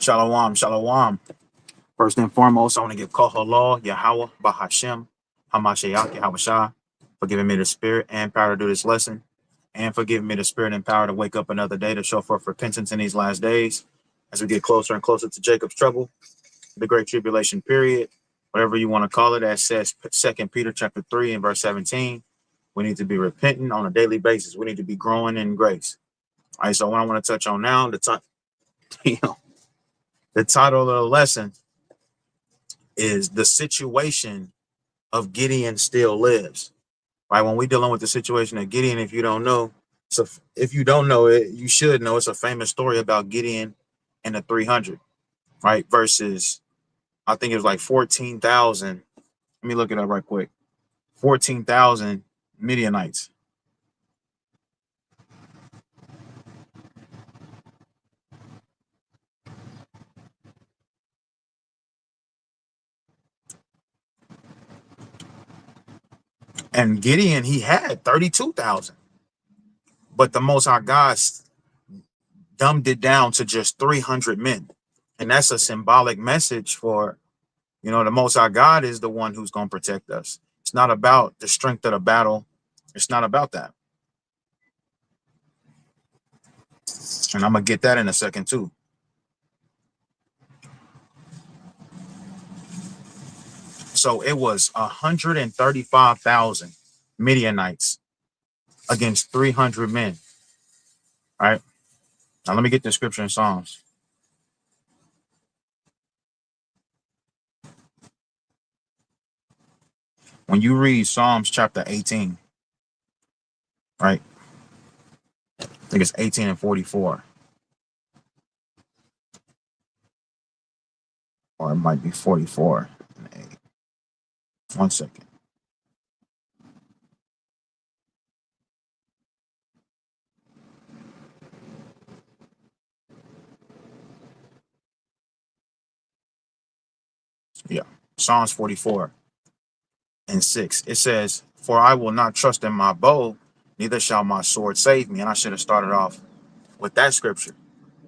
Shalom, shalom. First and foremost, I want to give Kohallah, Yahweh, Bahashem, Hamashiach, Yahweh for giving me the spirit and power to do this lesson, and for giving me the spirit and power to wake up another day to show forth repentance in these last days as we get closer and closer to Jacob's trouble, the great tribulation period, whatever you want to call it, as says 2 Peter chapter 3 and verse 17. We need to be repentant on a daily basis. We need to be growing in grace. All right, so what I want to touch on now, the title of the lesson is The Situation of Gideon Still Lives. Right? When we're dealing with the situation of Gideon, if you don't know, so if you don't know it, you should know. It's a famous story about Gideon and the 300, right? Versus, I think it was like 14,000. Let me look it up right quick. 14,000 Midianites. And Gideon, he had 32,000. But the Most High God dumbed it down to just 300 men. And that's a symbolic message for, the Most High God is the one who's going to protect us. It's not about the strength of the battle. It's not about that. And I'm going to get that in a second too. So it was 135,000 Midianites against 300 men. All right. Now let me get the scripture in Psalms. When you read Psalms chapter 18, right? I think it's 18 and 44. Or it might be 44 and 8. 1 second. Yeah. Psalms 44 and 6. It says, "For I will not trust in my bow, neither shall my sword save me." And I should have started off with that scripture.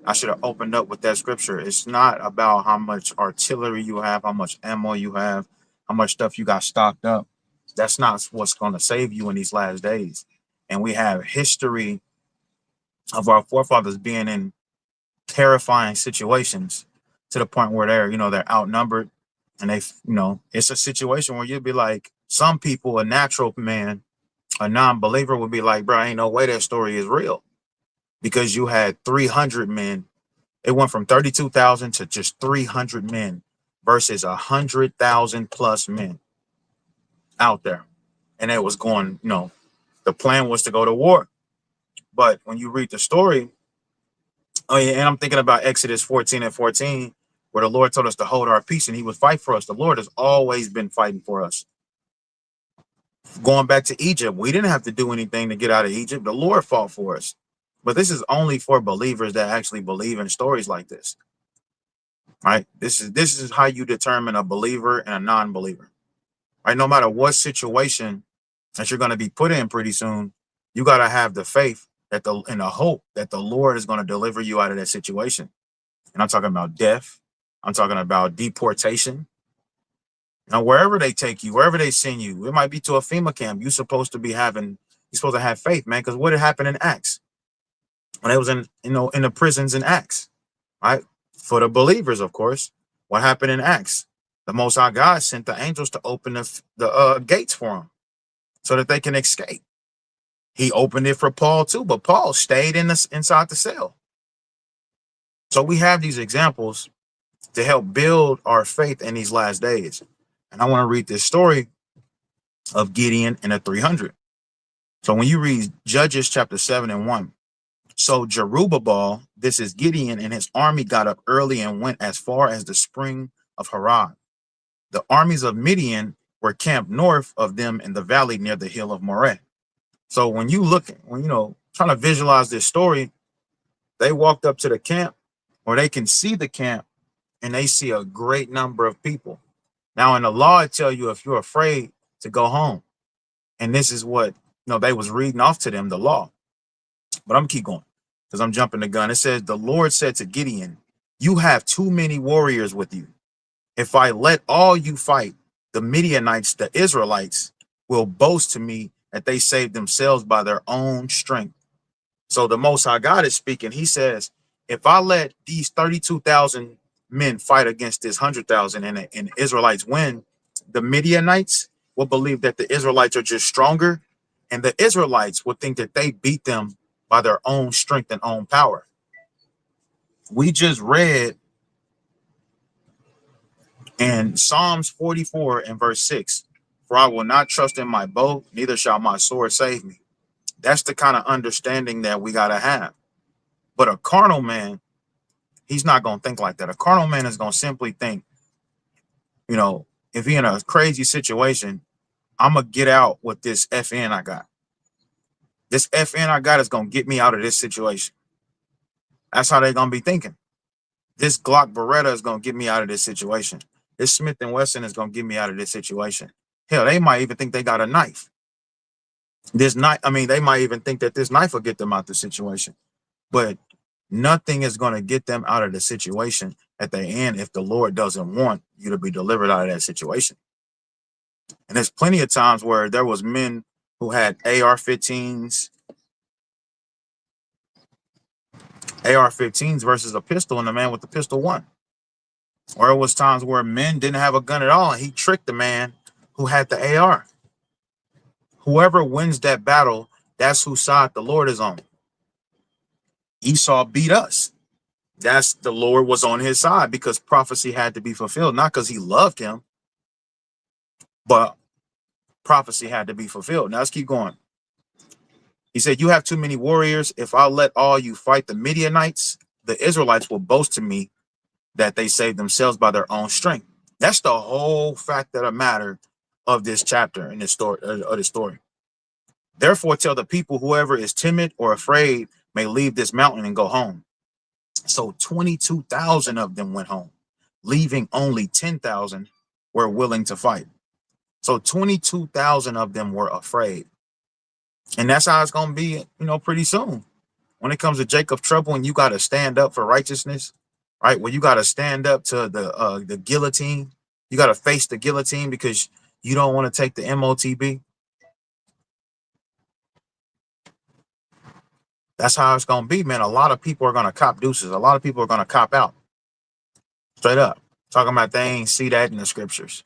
I should have opened up with that scripture. It's not about how much artillery you have, how much ammo you have, how much stuff you got stocked up. That's not what's going to save you in these last days. And we have history of our forefathers being in terrifying situations to the point where they're outnumbered, and it's a situation where you'd be like, some people, a natural man, a non-believer would be like, bro, ain't no way that story is real, because you had 300 men. It went from 32,000 to just 300 men versus 100,000 plus men out there. And it was going, the plan was to go to war. But when you read the story, and I'm thinking about Exodus 14 and 14, where the Lord told us to hold our peace and he would fight for us. The Lord has always been fighting for us. Going back to Egypt, we didn't have to do anything to get out of Egypt. The Lord fought for us. But this is only for believers that actually believe in stories like this. Right? This is how you determine a believer and a non-believer. Right? No matter what situation that you're going to be put in pretty soon, you got to have the faith and the hope that the Lord is going to deliver you out of that situation. And I'm talking about death. I'm talking about deportation. Wherever they take you, wherever they send you, it might be to a FEMA camp. You're supposed to have faith, man. Because what had happened in Acts when they was in the prisons in Acts, right? For the believers, of course, what happened in Acts? The Most High God sent the angels to open the gates for them so that they can escape. He opened it for Paul too, but Paul stayed inside the cell. So we have these examples to help build our faith in these last days. And I want to read this story of Gideon and the 300. So when you read Judges chapter 7 and 1, so Jerubbaal, this is Gideon, and his army got up early and went as far as the spring of Harod. The armies of Midian were camped north of them in the valley near the hill of Moreh. So when trying to visualize this story, they walked up to the camp, or they can see the camp, and they see a great number of people. Now in the law, it tell you if you're afraid to go home. And this is what they was reading off to them, the law. But I'm keep going because I'm jumping the gun. It says, the Lord said to Gideon, You have too many warriors with you. If I let all you fight, the Midianites, the Israelites, will boast to me that they saved themselves by their own strength. So the Most High God is speaking. He says, if I let these 32,000 men fight against this 100,000 and the Israelites win, the Midianites will believe that the Israelites are just stronger, and the Israelites will think that they beat them by their own strength and own power. We just read in Psalms 44 and verse 6, for I will not trust in my bow, neither shall my sword save me. That's the kind of understanding that we got to have. But a carnal man, he's not going to think like that. A carnal man is going to simply think, you know, if he in a crazy situation, I'm going to get out with this FN I got. This FN I got is going to get me out of this situation. That's how they're going to be thinking. This Glock Beretta is going to get me out of this situation. This Smith & Wesson is going to get me out of this situation. Hell, they might even think they got a knife. This knife, I mean, they might even think that this knife will get them out the situation. But nothing is going to get them out of the situation at the end if the Lord doesn't want you to be delivered out of that situation. And there's plenty of times where there was men who had AR-15s versus a pistol, and the man with the pistol won. Or it was times where men didn't have a gun at all, and he tricked the man who had the AR. Whoever wins that battle, that's whose side the Lord is on. Esau beat us. That's the Lord was on his side because prophecy had to be fulfilled, not because he loved him, but prophecy had to be fulfilled. Now let's keep going. He said, you have too many warriors. If I let all you fight the Midianites, the Israelites will boast to me that they saved themselves by their own strength. That's the whole fact of the matter of this chapter in this story. Therefore, tell the people, whoever is timid or afraid may leave this mountain and go home. So 22,000 of them went home, leaving only 10,000 were willing to fight. So 22,000 of them were afraid. And that's how it's going to be, pretty soon. When it comes to Jacob trouble and you got to stand up for righteousness, right? Well, you got to stand up to the guillotine. You got to face the guillotine because you don't want to take the MOTB. That's how it's going to be, man. A lot of people are going to cop deuces. A lot of people are going to cop out. Straight up. Talking about they ain't see that in the scriptures.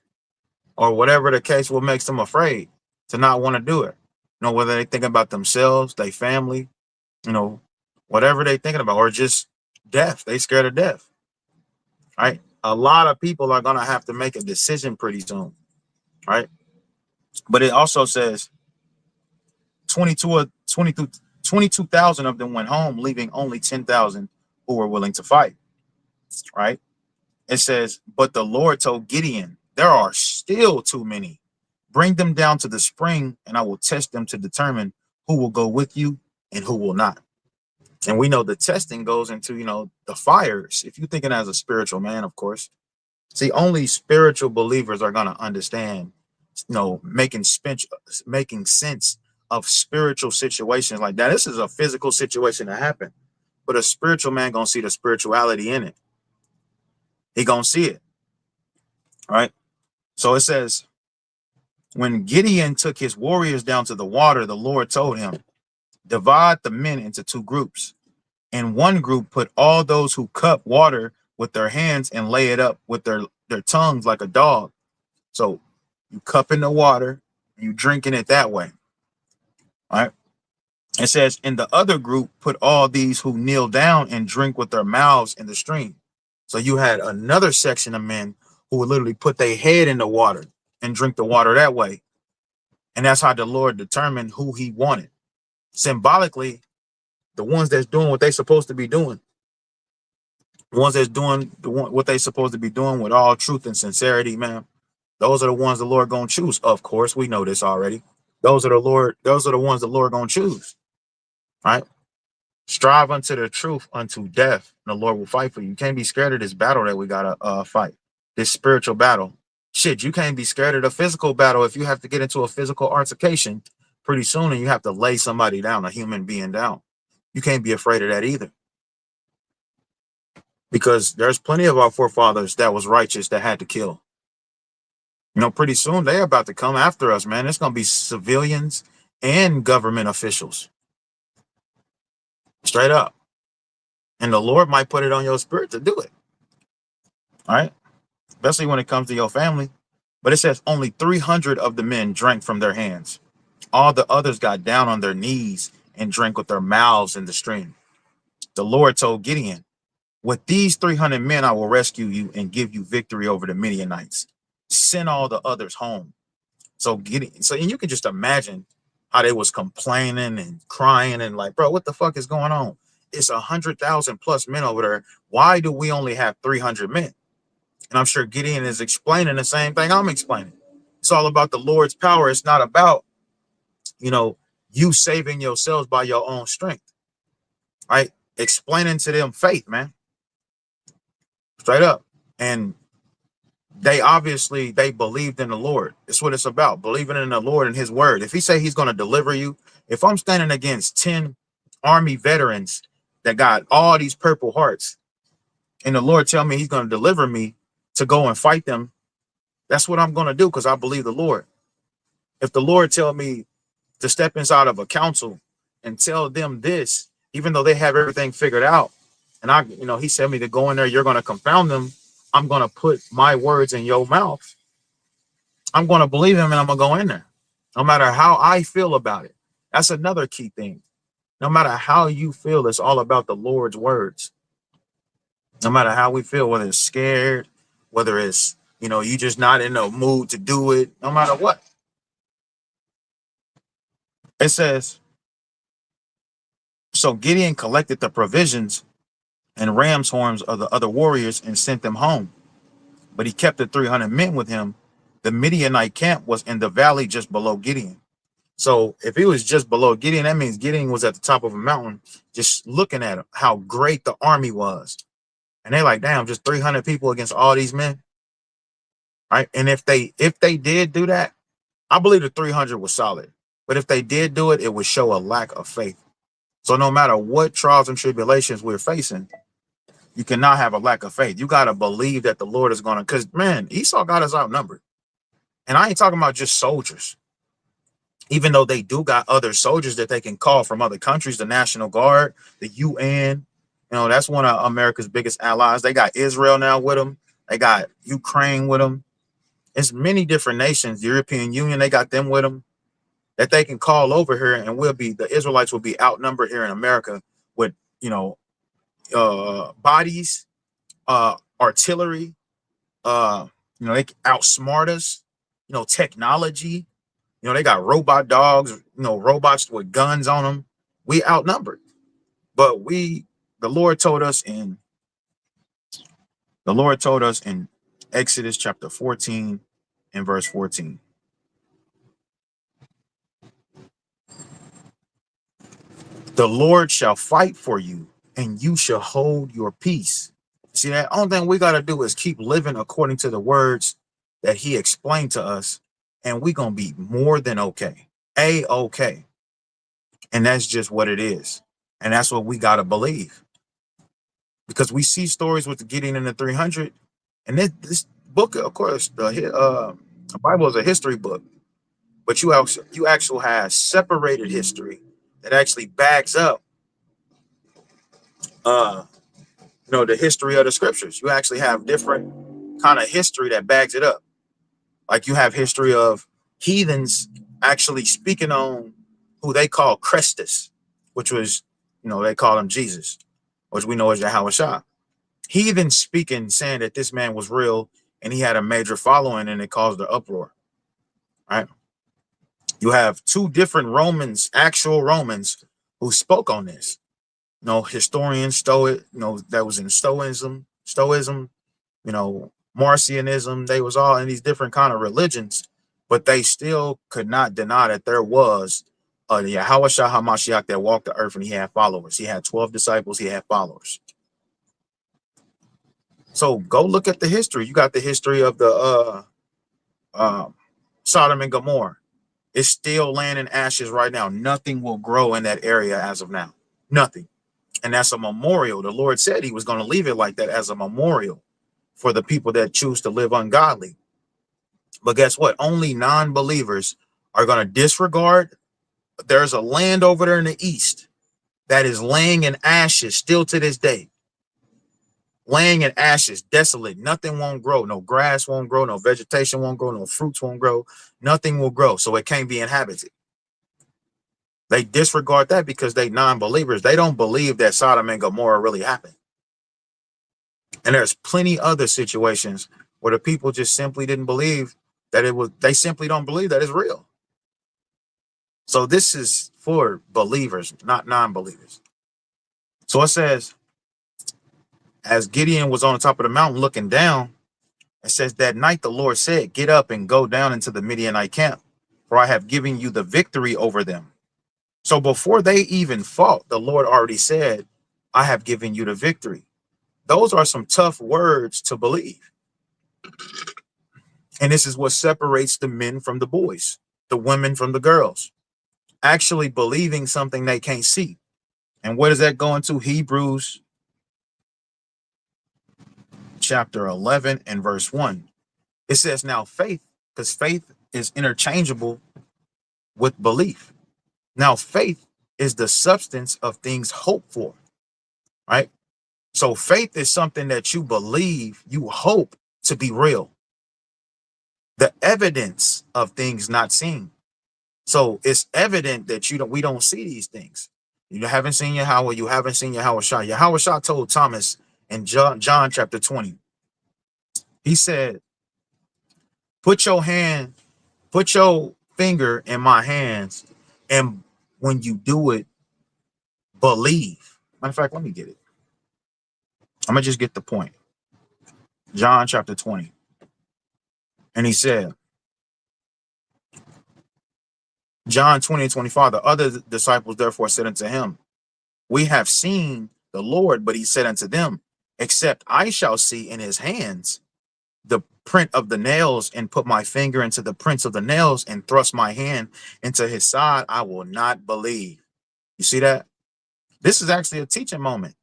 Or whatever the case, what makes them afraid to not want to do it. Whether they think about themselves, their family, whatever they thinking about, or just death. They scared of death. Right? A lot of people are going to have to make a decision pretty soon. Right? But it also says 22,000 of them went home, leaving only 10,000 who were willing to fight. Right? It says, but the Lord told Gideon, there are still too many. Bring them down to the spring, and I will test them to determine who will go with you and who will not. And we know the testing goes into, the fires. If you're thinking as a spiritual man, of course. See, only spiritual believers are going to understand, making sense of spiritual situations like that. This is a physical situation that happened, but a spiritual man going to see the spirituality in it. He going to see it. All right. So it says, when Gideon took his warriors down to the water, the Lord told him, divide the men into two groups. In one group, put all those who cup water with their hands and lay it up with their tongues like a dog. So you cupping the water, you drinking it that way. All right. It says, in the other group, put all these who kneel down and drink with their mouths in the stream. So you had another section of men who would literally put their head in the water and drink the water that way. And that's how the Lord determined who he wanted. Symbolically, the ones that's doing what they're supposed to be doing. The ones that's doing what they're supposed to be doing with all truth and sincerity, man. Those are the ones the Lord gonna choose. Of course, we know this already. Those are the ones the Lord gonna choose. Right? Strive unto the truth unto death, and the Lord will fight for you. You can't be scared of this battle that we gotta fight. This spiritual battle. Shit, you can't be scared of the physical battle if you have to get into a physical altercation pretty soon and you have to lay somebody down, a human being down. You can't be afraid of that either. because there's plenty of our forefathers that was righteous that had to kill. Pretty soon they're about to come after us, man. It's going to be civilians and government officials, straight up. And the Lord might put it on your spirit to do it. All right. Especially when it comes to your family. But it says only 300 of the men drank from their hands. All the others got down on their knees and drank with their mouths in the stream. The Lord told Gideon, with these 300 men, I will rescue you and give you victory over the Midianites. Send all the others home. So Gideon, and you can just imagine how they was complaining and crying and like, bro, what the fuck is going on? It's 100,000 plus men over there. Why do we only have 300 men? And I'm sure Gideon is explaining the same thing I'm explaining. It's all about the Lord's power. It's not about, you saving yourselves by your own strength, right? Explaining to them faith, man, straight up. And they believed in the Lord. It's what it's about, believing in the Lord and his word. If he say he's going to deliver you, if I'm standing against 10 army veterans that got all these purple hearts and the Lord tell me he's going to deliver me to go and fight them, that's what I'm going to do, because I believe the Lord. If the Lord tell me to step inside of a council and tell them this, even though they have everything figured out, and he said me to go in there, you're going to confound them, I'm going to put my words in your mouth. I'm going to believe him and I'm going to go in there, no matter how I feel about it. That's another key thing. No matter how you feel, it's all about the Lord's words. No matter how we feel, whether it's scared, whether it's, you just not in the mood to do it, no matter what. It says, so Gideon collected the provisions and ram's horns of the other warriors and sent them home. But he kept the 300 men with him. The Midianite camp was in the valley just below Gideon. So if he was just below Gideon, that means Gideon was at the top of a mountain, just looking at him, how great the army was. And they're like, damn, just 300 people against all these men. Right. And if they did do that, I believe the 300 was solid. But if they did do it, it would show a lack of faith. So no matter what trials and tribulations we're facing, you cannot have a lack of faith. You got to believe that the Lord is going to, because, man, Esau got us outnumbered. And I ain't talking about just soldiers. Even though they do got other soldiers that they can call from other countries, the National Guard, the UN, that's one of America's biggest allies. They got Israel now with them. They got Ukraine with them. It's many different nations. The European Union, they got them with them that they can call over here, and the Israelites will be outnumbered here in America with, bodies, artillery, they outsmart us, technology. They got robot dogs, robots with guns on them. We outnumbered. But the Lord told us in Exodus chapter 14 and verse 14. The Lord shall fight for you, and you shall hold your peace. See, that only thing we got to do is keep living according to the words that he explained to us, and we're going to be more than okay. A-okay. And that's just what it is. And that's what we got to believe. Because we see stories with the Gideon and the 300. And this book, of course, the Bible is a history book. But you actually have separated history that actually backs up the history of the scriptures. You actually have different kind of history that backs it up. Like you have history of heathens actually speaking on who they call Christus, which was, they call him Jesus, which we know as Yahushua. Heathens speaking, saying that this man was real and he had a major following, and it caused the uproar. Right? You have two different Romans, actual Romans, who spoke on this. Historians, Stoic, that was in Stoicism, Marcionism. They was all in these different kind of religions, but they still could not deny that there was a Yahushua HaMashiach that walked the earth, and he had followers. He had 12 disciples. He had followers. So go look at the history. You got the history of the Sodom and Gomorrah. It's still laying in ashes right now. Nothing will grow in that area as of now. Nothing. And that's a memorial. The Lord said he was going to leave it like that as a memorial for the people that choose to live ungodly. But guess what? Only non-believers are going to disregard. There's a land over there in the east that is laying in ashes still to this day. Laying in ashes, desolate. Nothing won't grow. No grass won't grow. No vegetation won't grow. No fruits won't grow. Nothing will grow. So it can't be inhabited. They disregard that because they non-believers. They don't believe that Sodom and Gomorrah really happened. And there's plenty other situations where the people just simply didn't believe that it was. They simply don't believe that it's real. So this is for believers, not non-believers. So it says, as Gideon was on the top of the mountain looking down, it says, that night the Lord said, get up and go down into the Midianite camp, for I have given you the victory over them. So before they even fought, the Lord already said, I have given you the victory. Those are some tough words to believe. And this is what separates the men from the boys, the women from the girls, actually believing something they can't see. And what does that go into? Hebrews chapter 11 and verse 1. It says, now faith, because faith is interchangeable with belief. Now faith is the substance of things hoped for, right? So faith is something that you believe, you hope to be real. The evidence of things not seen. So it's evident that we don't see these things. You haven't seen Yahweh, you haven't seen Yahushua. Yahushua told Thomas in John chapter 20, he said, put your finger in my hands, and when you do it, believe. Matter of fact, let me get it. I'm gonna just get the point. John chapter 20. And he said, John 20 and 25, the other disciples therefore said unto him, we have seen the Lord, but he said unto them, except I shall see in his hands the print of the nails, and put my finger into the prints of the nails, and thrust my hand into his side, I will not believe. You see that? This is actually a teaching moment.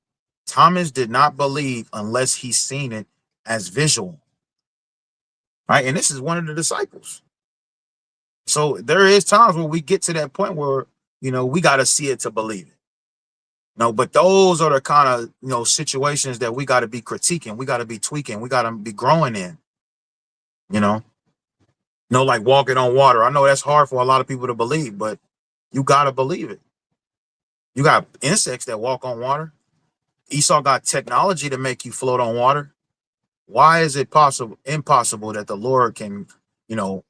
Thomas did not believe unless he's seen it as visual. Right? And this is one of the disciples. So there is times where we get to that point where, we got to see it to believe it. No, but those are the kind of, situations that we got to be critiquing. We got to be tweaking. We got to be growing in, like walking on water. I know that's hard for a lot of people to believe, but you got to believe it. You got insects that walk on water. Esau got technology to make you float on water. Why is it impossible that the Lord can,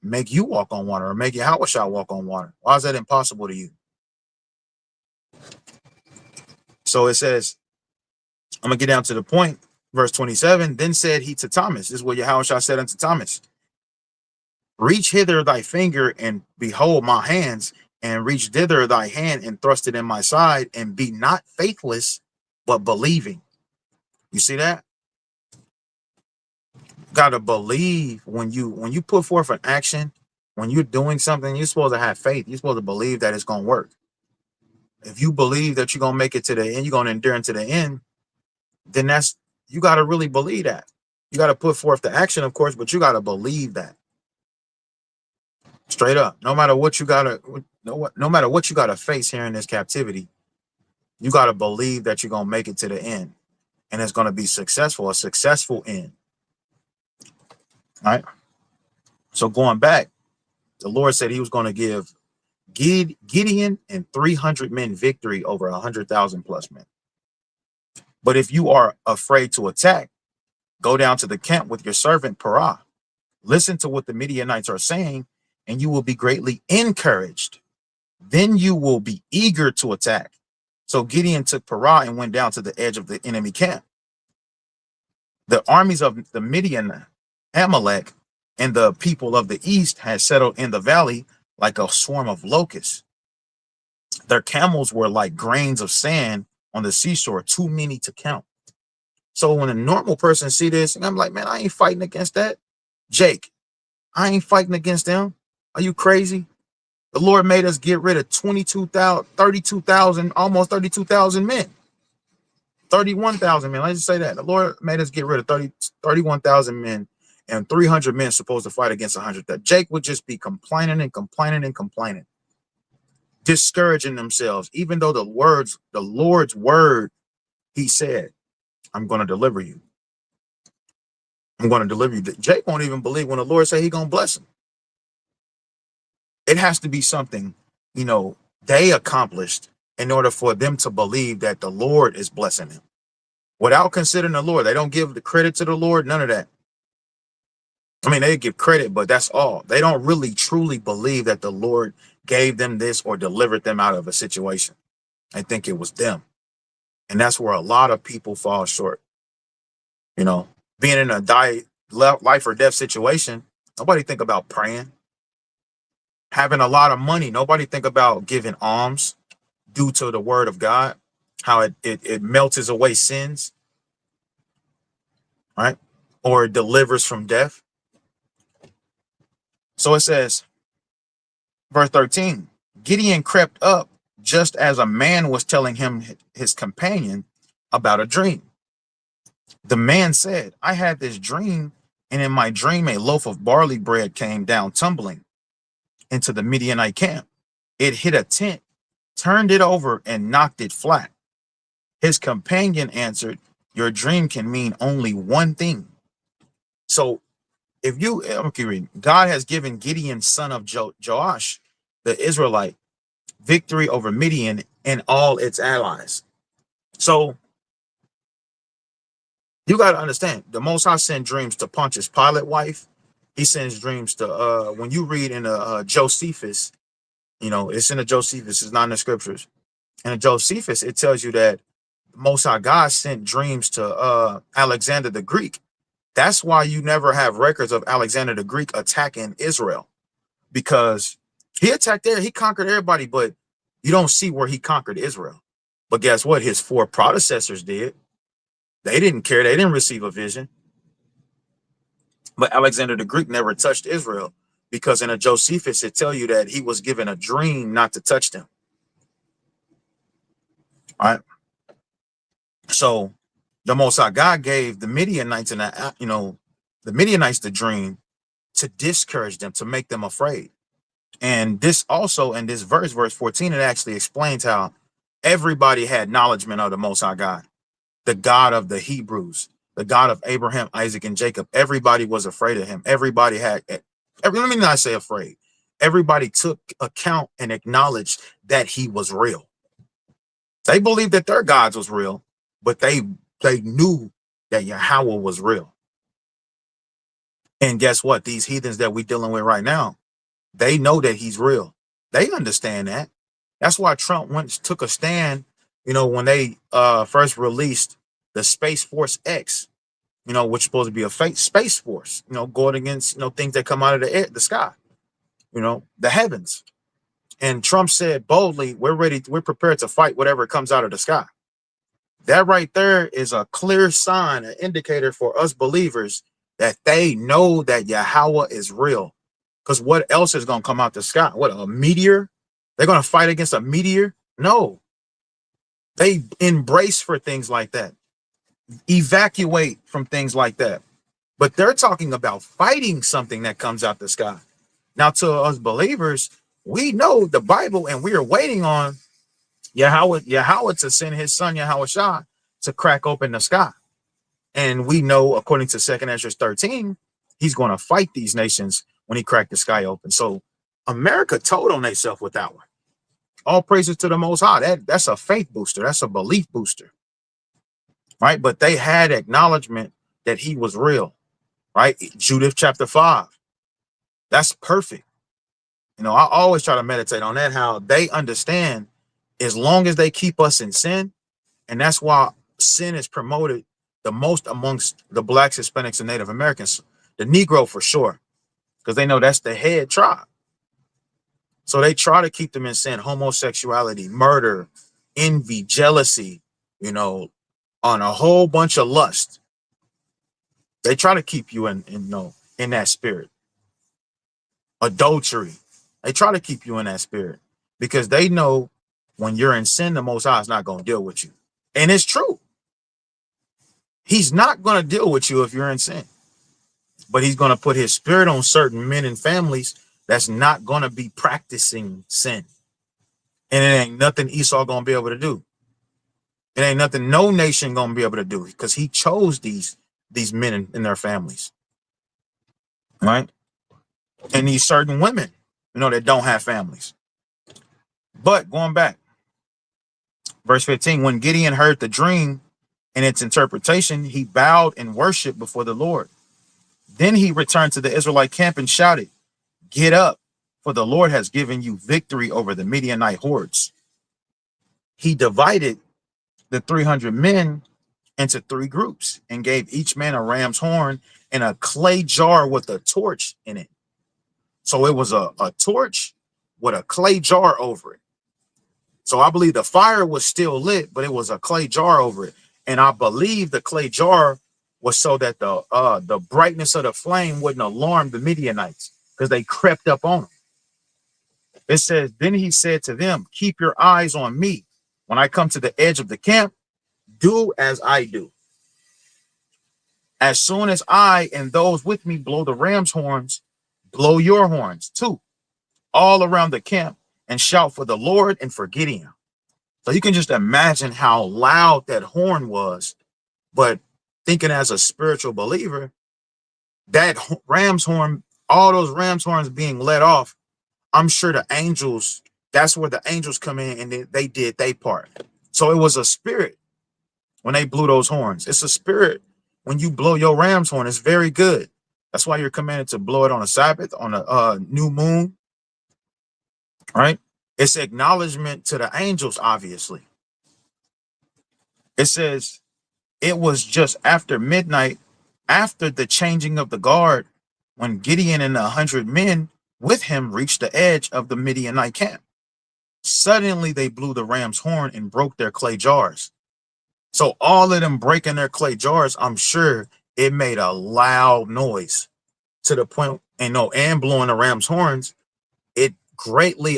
make you walk on water, or make Yahushua walk on water? Why is that impossible to you? So it says, I'm going to get down to the point, verse 27. Then said he to Thomas, this is what Yahushua said unto Thomas, reach hither thy finger and behold my hands, and reach thither thy hand and thrust it in my side, and be not faithless, but believing. You see that? Got to believe when you put forth an action, when you're doing something, you're supposed to have faith. You're supposed to believe that it's going to work. If you believe that you're going to make it to the end, you're going to endure into the end, then you got to really believe that. You got to put forth the action, of course, but you got to believe that. Straight up. No matter what you got to face here in this captivity, you got to believe that you're going to make it to the end, and it's going to be successful, a successful end. All right. So going back, the Lord said he was going to give Gideon and 300 men victory over 100,000 plus men. But if you are afraid to attack, go down to the camp with your servant Parah. Listen to what the Midianites are saying, and you will be greatly encouraged. Then you will be eager to attack. So Gideon took Parah and went down to the edge of the enemy camp. The armies of the Midian, Amalek, and the people of the east had settled in the valley like a swarm of locusts. Their camels were like grains of sand on the seashore, too many to count. So when a normal person see this, and I'm like, man, I ain't fighting against that. Jake, I ain't fighting against them. Are you crazy? The Lord made us get rid of 32,000, almost 32,000 men. 31,000 men. Let's just say that. The Lord made us get rid of 31,000 men, and 300 men supposed to fight against 100. That Jake would just be complaining and complaining and complaining, discouraging themselves, even though the Lord's word, he said, I'm going to deliver you. I'm going to deliver you. Jake won't even believe when the Lord say he going to bless him. It has to be something, they accomplished in order for them to believe that the Lord is blessing them. Without considering the Lord, they don't give the credit to the Lord, none of that. I mean, they give credit, but that's all. They don't really truly believe that the Lord gave them this or delivered them out of a situation. I think it was them. And that's where a lot of people fall short. Being in a life or death situation, nobody think about praying. Having a lot of money, nobody think about giving alms due to the word of God, how it melts away sins, right? Or it delivers from death. So it says, verse 13, Gideon crept up just as a man was telling him, his companion, about a dream. The man said, I had this dream, and in my dream, a loaf of barley bread came down tumbling into the Midianite camp. It hit a tent, turned it over, and knocked it flat. His companion answered, your dream can mean only one thing. So God has given Gideon, son of Joash, the Israelite, victory over Midian and all its allies. So you got to understand, the Most High sent dreams to Pontius Pilate wife. He sends dreams to, when you read in Josephus, it's in the Josephus, it's not in the scriptures. In the Josephus, it tells you that Most High God sent dreams to Alexander the Greek. That's why you never have records of Alexander the Greek attacking Israel, because he attacked there, he conquered everybody, but you don't see where he conquered Israel. But guess what? His four predecessors did. They didn't care. They didn't receive a vision. But Alexander the Greek never touched Israel, because in a Josephus, it tells you that he was given a dream not to touch them. All right. So the Most High God gave the Midianites and the Midianites the dream to discourage them, to make them afraid. And this also, in this verse 14, it actually explains how everybody had acknowledgement of the Most High God, the God of the Hebrews, the God of Abraham, Isaac, and Jacob. Everybody was afraid of him. Everybody had, let me not say afraid. Everybody took account and acknowledged that he was real. They believed that their gods was real, but they knew that Yahweh was real. And guess what? These heathens that we're dealing with right now, they know that he's real. They understand that. That's why Trump took a stand, when they first released the Space Force X, which is supposed to be a fake space force, going against, things that come out of the sky, the heavens. And Trump said boldly, we're prepared to fight whatever comes out of the sky. That right there is a clear sign, an indicator for us believers that they know that Yahweh is real. Because what else is going to come out the sky? What, a meteor? They're going to fight against a meteor? No. They embrace for things like that, evacuate from things like that. But they're talking about fighting something that comes out the sky. Now, to us believers, we know the Bible, and we are waiting on Yahweh to send his son Yahweh Shah to crack open the sky. And we know, according to 2 Ezra 13, he's going to fight these nations when he cracked the sky open. So America told on themselves with that one. All praises to the Most High. That's a faith booster. That's a belief booster. Right? But they had acknowledgement that he was real. Right? Judith chapter 5. That's perfect. I always try to meditate on that, how they understand as long as they keep us in sin, and that's why sin is promoted the most amongst the blacks, Hispanics, and Native Americans, the Negro for sure, because they know that's the head tribe. So they try to keep them in sin: homosexuality, murder, envy, jealousy, on a whole bunch of lust. They try to keep you in that spirit. Adultery. They try to keep you in that spirit because they know when you're in sin, the Most High is not going to deal with you. And it's true. He's not going to deal with you if you're in sin, but he's going to put his spirit on certain men and families that's not going to be practicing sin. And it ain't nothing Esau going to be able to do. It ain't nothing no nation going to be able to do, because he chose these men and their families, right? And these certain women, that don't have families. But going back, verse 15, when Gideon heard the dream and its interpretation, he bowed and worshiped before the Lord. Then he returned to the Israelite camp and shouted, "Get up, for the Lord has given you victory over the Midianite hordes." He divided the 300 men into 3 groups and gave each man a ram's horn and a clay jar with a torch in it. So it was a torch with a clay jar over it. So I believe the fire was still lit, but it was a clay jar over it. And I believe the clay jar was so that the brightness of the flame wouldn't alarm the Midianites, because they crept up on them. It says, then he said to them, "Keep your eyes on me. When I come to the edge of the camp, do as I do. As soon as I and those with me blow the ram's horns, blow your horns too, all around the camp, and shout for the Lord and for Gideon." So you can just imagine how loud that horn was. But thinking as a spiritual believer, that ram's horn, all those ram's horns being let off, I'm sure the angels, that's where the angels come in, and they did their part. So it was a spirit when they blew those horns. It's a spirit when you blow your ram's horn. It's very good. That's why you're commanded to blow it on a Sabbath, on a new moon, right? It's acknowledgement to the angels, obviously. It says, it was just after midnight, after the changing of the guard, when Gideon and 100 men with him reached the edge of the Midianite camp. Suddenly they blew the ram's horn and broke their clay jars. So all of them breaking their clay jars, I'm sure it made a loud noise to the point, and blowing the ram's horns, it greatly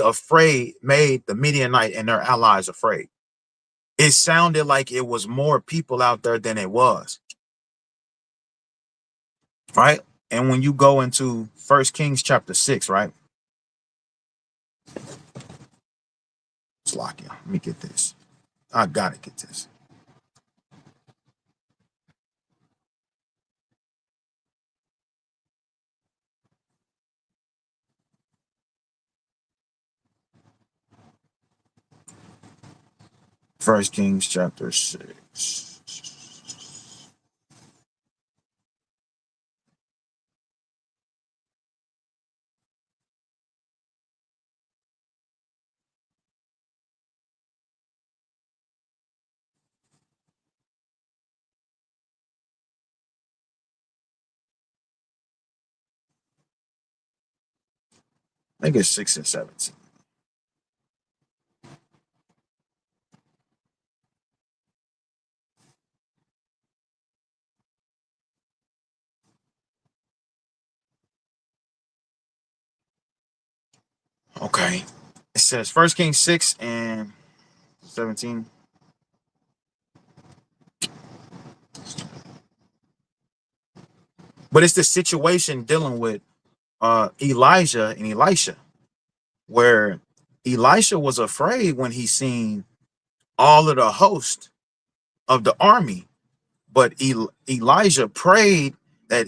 made the Midianite and their allies afraid. It sounded like it was more people out there than it was, right? And when you go into 1 Kings chapter 6, right? It's locked. Let me get this. I gotta get this. First Kings chapter 6. I think it's 6 and 17. Okay. It says 1 Kings 6 and 17. But it's the situation dealing with Elijah and Elisha, where Elisha was afraid when he seen all of the host of the army, but Elijah prayed that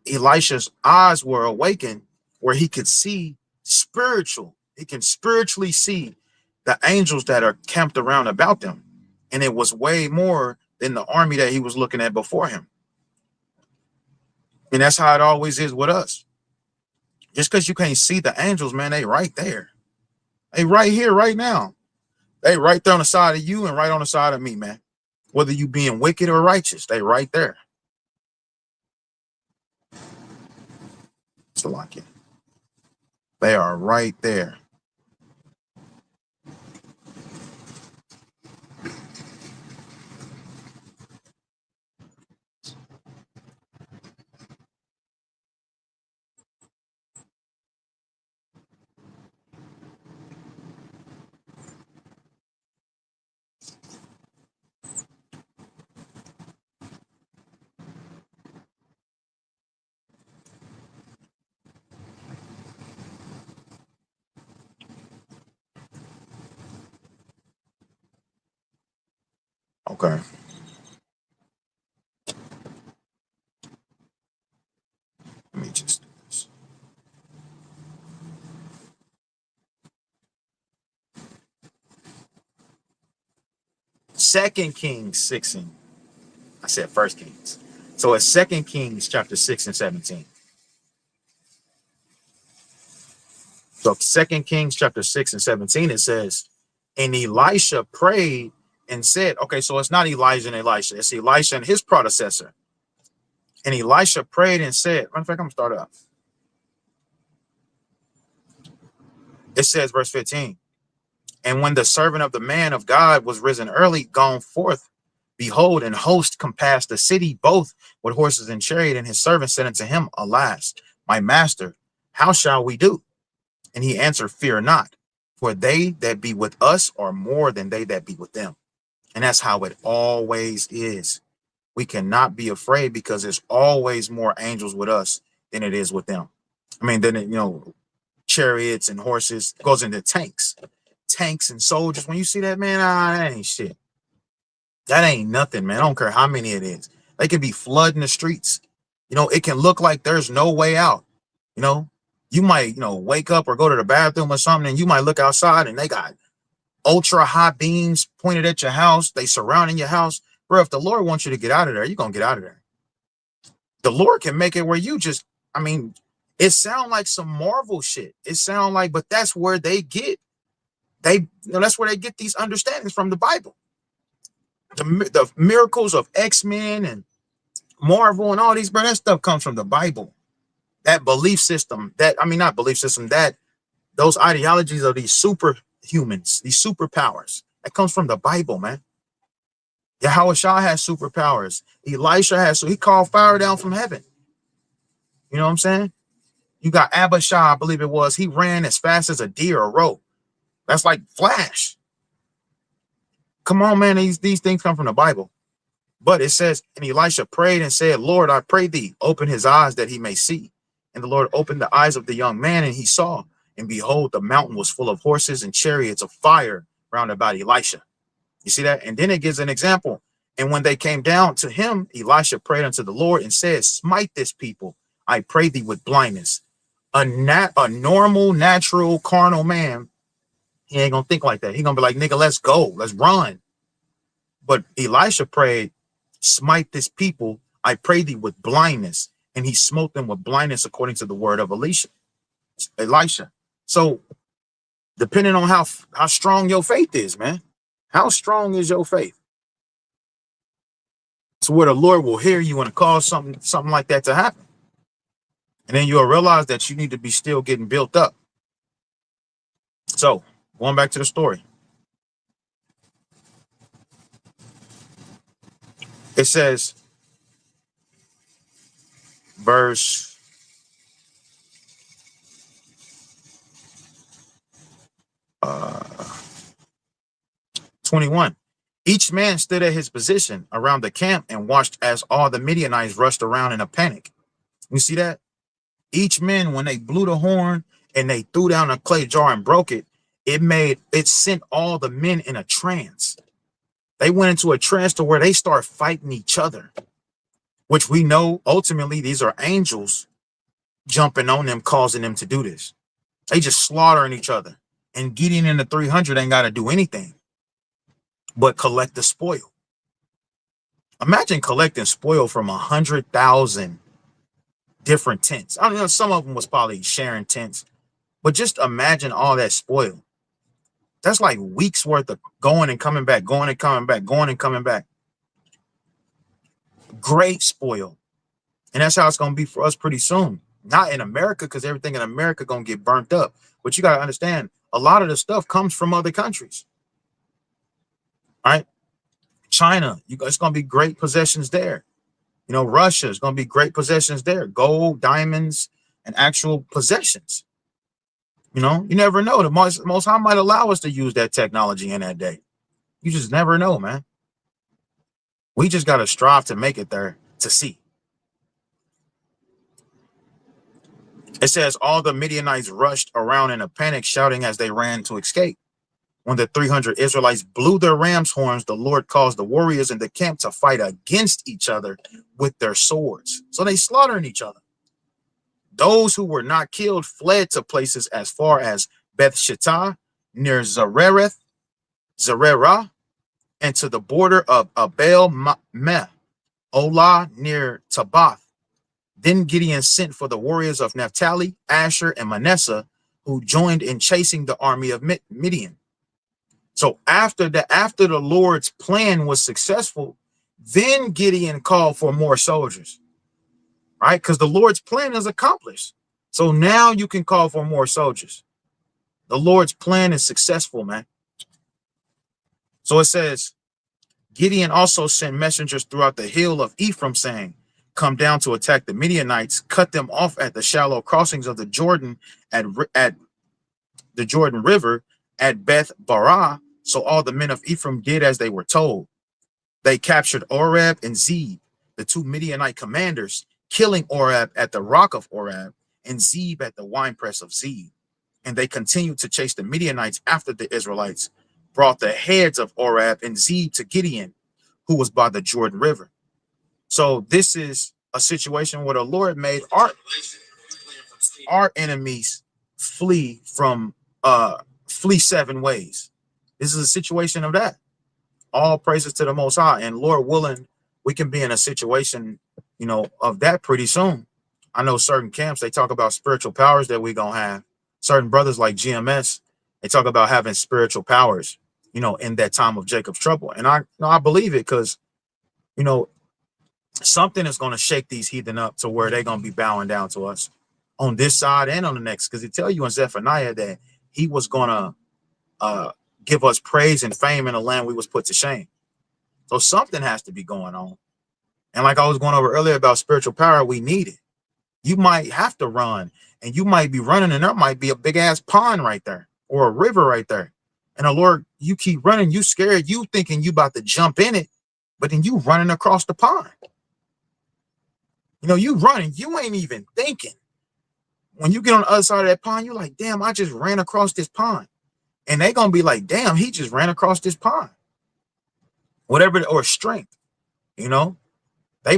Elisha's eyes were awakened, where he could see he can spiritually see the angels that are camped around about them, and it was way more than the army that he was looking at before him. And that's how it always is with us. Just because you can't see the angels, man, they right there. They right here, right now. They right there on the side of you and right on the side of me, man. Whether you being wicked or righteous, they right there. It's a lock in. They are right there. Okay. Let me just do this. Second Kings 6 and I said First Kings. So it's Second Kings chapter 6 and 17. So Second Kings chapter 6 and 17, it says, and Elisha prayed and said, okay, so it's not Elijah and Elisha, it's Elisha and his predecessor. And Elisha prayed and said, matter of fact, I'm gonna start up. It says, verse 15, and when the servant of the man of God was risen early, gone forth, behold, an host compassed the city, both with horses and chariot, and his servant said unto him, alas, my master, how shall we do? And he answered, fear not, for they that be with us are more than they that be with them. And that's how it always is. We cannot be afraid because there's always more angels with us than it is with them. I mean, then, chariots and horses goes into tanks and soldiers. When you see that, man, that ain't shit. That ain't nothing, man. I don't care how many it is. They could be flooding the streets. It can look like there's no way out. You know, you might, wake up or go to the bathroom or something, and you might look outside and they got ultra high beams pointed at your house. They surrounding your house. Bro, if the Lord wants you to get out of there, you're going to get out of there. The Lord can make it where you just, I mean, it sounds like some Marvel shit. It sounds like, but that's where they get, that's where they get these understandings from the Bible. The miracles of X-Men and Marvel and all these, bro, that stuff comes from the Bible. That belief system, not belief system, that those ideologies of these superhumans, these superpowers, that comes from the Bible, man. Yahweh Shah has superpowers. Elisha has, so he called fire down from heaven. You know what I'm saying? You got Abba Shah, I believe it was. He ran as fast as a deer or roe. That's like Flash. Come on, man. These things come from the Bible. But it says, and Elisha prayed and said, Lord, I pray thee, open his eyes that he may see. And the Lord opened the eyes of the young man, and he saw. And behold, the mountain was full of horses and chariots of fire round about Elisha. You see that? And then it gives an example. And when they came down to him, Elisha prayed unto the Lord and said, smite this people, I pray thee, with blindness. A normal, natural, carnal man, he ain't gonna think like that. He gonna be like, nigga, let's go, let's run. But Elisha prayed, smite this people, I pray thee, with blindness. And he smote them with blindness according to the word of Elisha. So depending on how strong your faith is, man, how strong is your faith? To where the Lord will hear you and cause something like that to happen. And then you'll realize that you need to be still getting built up. So going back to the story, it says, verse 21. Each man stood at his position around the camp and watched as all the Midianites rushed around in a panic. You see that? Each man, when they blew the horn and they threw down a clay jar and broke it, it sent all the men in a trance. They went into a trance to where they start fighting each other, which we know ultimately these are angels jumping on them, causing them to do this. They just slaughtering each other. And Gideon in the 300 ain't got to do anything but collect the spoil. Imagine collecting spoil from 100,000 different tents. I don't know, some of them was probably sharing tents, but just imagine all that spoil. That's like weeks worth of going and coming back, going and coming back, going and coming back. Great spoil. And that's how it's going to be for us pretty soon. Not in America, because everything in America going to get burnt up. But you got to understand, a lot of the stuff comes from other countries. All right. China, it's going to be great possessions there. Russia is going to be great possessions there. Gold, diamonds, and actual possessions. You never know. The most High might allow us to use that technology in that day. You just never know, man. We just got to strive to make it there to see. It says all the Midianites rushed around in a panic, shouting as they ran to escape. When the 300 Israelites blew their ram's horns, the Lord caused the warriors in the camp to fight against each other with their swords. So they slaughtering each other. Those who were not killed fled to places as far as Beth Shittah near Zererah, and to the border of Abel Meh, Olah near Tabath. Then Gideon sent for the warriors of Naphtali, Asher, and Manasseh, who joined in chasing the army of Midian. So after the Lord's plan was successful, then Gideon called for more soldiers, right? Because the Lord's plan is accomplished. So now you can call for more soldiers. The Lord's plan is successful, man. So it says, Gideon also sent messengers throughout the hill of Ephraim, saying, come down to attack the Midianites, cut them off at the shallow crossings of the Jordan at the Jordan River at Beth Barah. So all the men of Ephraim did as they were told. They captured Oreb and Zeb, the two Midianite commanders, killing Oreb at the rock of Oreb and Zeb at the winepress of Zeb. And they continued to chase the Midianites after the Israelites brought the heads of Oreb and Zeb to Gideon, who was by the Jordan River. So this is a situation where the Lord made our enemies flee 7 ways. This is a situation of that. All praises to the Most High, and Lord willing, we can be in a situation, of that pretty soon. I know certain camps, they talk about spiritual powers that we're gonna have. Certain brothers like GMS, they talk about having spiritual powers, in that time of Jacob's trouble. And I believe it, because something is going to shake these heathen up to where they're going to be bowing down to us on this side and on the next. Because it tell you in Zephaniah that he was going to give us praise and fame in a land we was put to shame. So something has to be going on. And like I was going over earlier about spiritual power, we need it. You might have to run, and you might be running, and there might be a big ass pond right there or a river right there. And the Lord, you keep running, you scared, you thinking you about to jump in it, but then you running across the pond. You running, you ain't even thinking. When you get on the other side of that pond, you're like, damn, I just ran across this pond. And they gonna be like, damn, he just ran across this pond. Whatever, or strength, they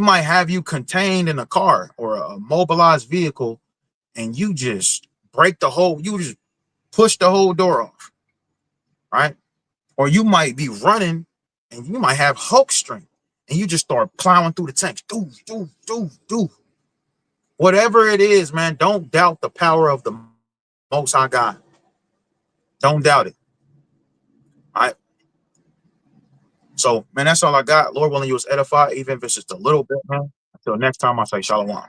might have you contained in a car or a mobilized vehicle, and you just you just push the whole door off, right? Or you might be running and you might have Hulk strength, and you just start plowing through the tanks. Do. Whatever it is, man, don't doubt the power of the Most High God. Don't doubt it. All right. So, man, that's all I got. Lord willing, you was edified, even if it's just a little bit, man. Until next time, I say shalom.